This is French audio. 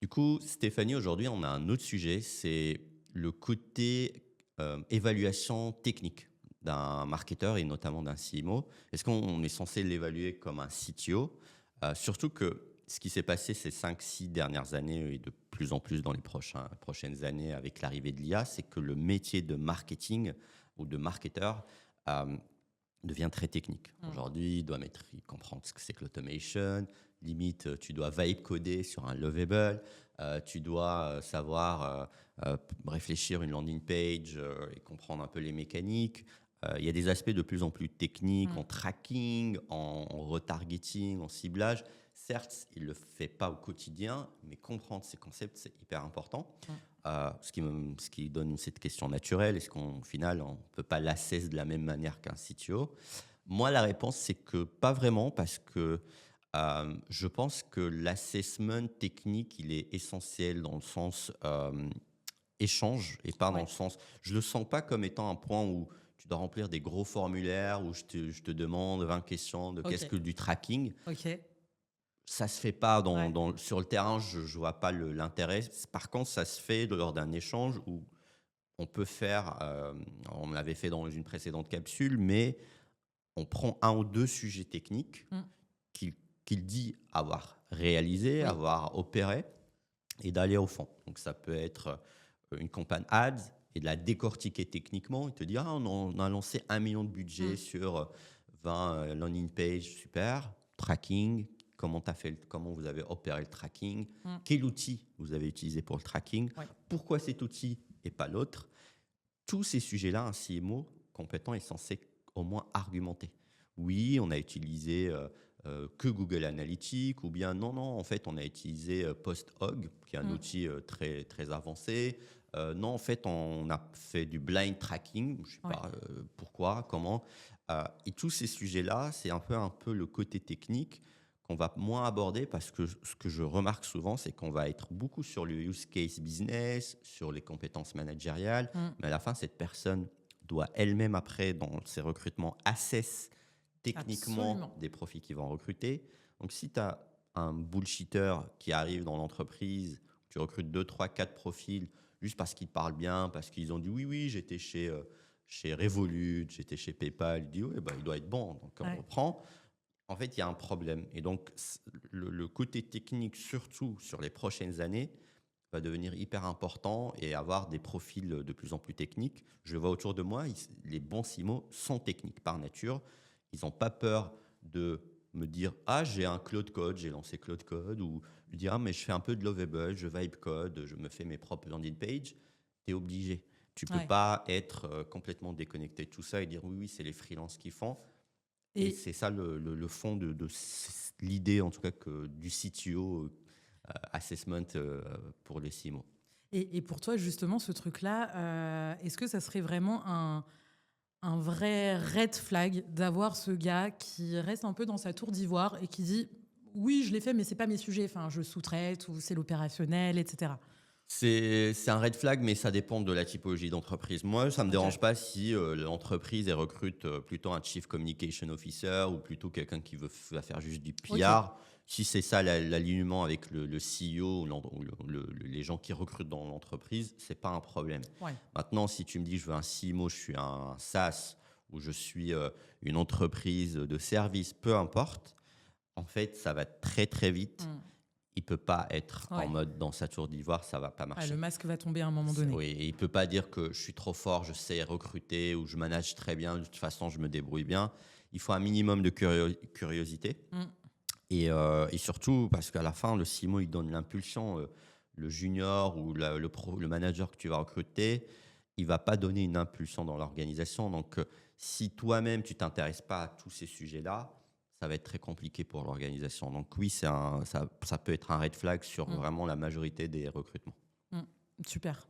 Du coup, Stéphanie, aujourd'hui, on a un autre sujet, c'est le côté évaluation technique d'un marketeur et notamment d'un CMO. Est-ce qu'on est censé l'évaluer comme un CTO? Surtout que ce qui s'est passé ces 5, 6 dernières années et de plus en plus dans les prochaines années avec l'arrivée de l'IA, c'est que le métier de marketing ou de marketeur euh, devient très technique. Mmh. Aujourd'hui, il comprend ce que c'est que l'automation. Limite, tu dois vibe coder sur un lovable. Tu dois savoir réfléchir une landing page et comprendre un peu les mécaniques. Il y a des aspects de plus en plus techniques Mmh. en tracking, en retargeting, en ciblage. Certes, il ne le fait pas au quotidien, mais comprendre ces concepts, c'est hyper important. Mmh. Ce qui donne cette question naturelle, est-ce qu'au final, on ne peut pas l'assess de la même manière qu'un CTO? Moi, la réponse, c'est que pas vraiment, parce que je pense que l'assessment technique, il est essentiel dans le sens échange et pas dans Ouais. le sens. Je le sens pas comme étant un point où tu dois remplir des gros formulaires où je te demande 20 questions de qu'est-ce OK. que du tracking. OK. Ça se fait pas Ouais. sur le terrain, je vois pas l'intérêt. Par contre, ça se fait lors d'un échange où on peut faire, on l'avait fait dans une précédente capsule, mais on prend un ou 2 sujets techniques Mmh. qu'il qu'il dit avoir réalisé, Oui. avoir opéré et d'aller au fond. Donc ça peut être, une campagne ads et de la décortiquer techniquement et te dire: «Ah, on a lancé 1 million de budget Mmh. sur, 20, landing page, super. Tracking, comment vous avez opéré le tracking? Mmh. Quel outil vous avez utilisé pour le tracking? Ouais. Pourquoi cet outil et pas l'autre?» Tous ces sujets-là, un CMO compétent est censé au moins argumenter. Oui, on a utilisé que Google Analytics, ou bien non, non, en fait, on a utilisé PostHog, qui est un Mmh. outil très, très avancé. Non, en fait, on a fait du blind tracking, je ne sais Ouais. pas pourquoi, comment. Et tous ces sujets-là, c'est un peu le côté technique qu'on va moins aborder, parce que ce que je remarque souvent, c'est qu'on va être beaucoup sur le use case business, sur les compétences managériales, Mmh. mais à la fin, cette personne doit elle-même, après, dans ses recrutements, assess techniquement Absolument. des profils qu'ils vont recruter. Donc, si tu as un bullshitter qui arrive dans l'entreprise, tu recrutes 2, 3, 4 profils juste parce qu'ils parlent bien, parce qu'ils ont dit oui, oui, j'étais chez Revolut, j'étais chez PayPal, il dit oui, bah, il doit être bon, donc on Ouais. reprend. En fait, il y a un problème. Et donc, le côté technique, surtout sur les prochaines années, va devenir hyper important et avoir des profils de plus en plus techniques. Je le vois autour de moi, les bons CMO sont techniques par nature. Ils n'ont pas peur de me dire: «Ah, j'ai un Claude Code, j'ai lancé Claude Code», ou de dire: «Ah, mais je fais un peu de Lovable, je vibe code, je me fais mes propres landing page». Tu es obligé. Tu peux Ouais. pas être complètement déconnecté de tout ça et dire: «Oui, oui, c'est les freelances qui font». Et Et c'est ça le fond de l'idée, en tout cas, du CTO assessment pour les CMO. et pour toi, justement, ce truc-là, est-ce que ça serait vraiment un vrai red flag d'avoir ce gars qui reste un peu dans sa tour d'ivoire et qui dit: «Oui, je l'ai fait, mais c'est pas mes sujets. Enfin, je sous-traite ou c'est l'opérationnel et cetera». C'est un red flag, mais ça dépend de la typologie d'entreprise. Moi, ça ne me OK. dérange pas si l'entreprise elle recrute plutôt un Chief Communication Officer ou plutôt quelqu'un qui va faire juste du OK. PR. Si c'est ça l'alignement avec le CEO ou les gens qui recrutent dans l'entreprise, c'est pas un problème. Ouais. Maintenant, si tu me dis je veux un CMO, je suis un SaaS ou je suis une entreprise de service, peu importe, en fait, ça va très très vite. Mmh. Il peut pas être en Ouais. mode dans sa tour d'ivoire, ça va pas Ouais, le marcher. masque va tomber à un moment donné. Oui, et il peut pas dire que je suis trop fort, je sais recruter ou je manage très bien, de toute façon je me débrouille bien. Il faut un minimum de curiosité Mmh. et surtout parce qu'à la fin, le CMO, il donne l'impulsion. Le junior ou le manager que tu vas recruter, il va pas donner une impulsion dans l'organisation. Donc, si toi-même, tu t'intéresses pas à tous ces sujets-là, ça va être très compliqué pour l'organisation. Donc oui, ça peut être un red flag sur Mmh. vraiment la majorité des recrutements. Mmh. Super.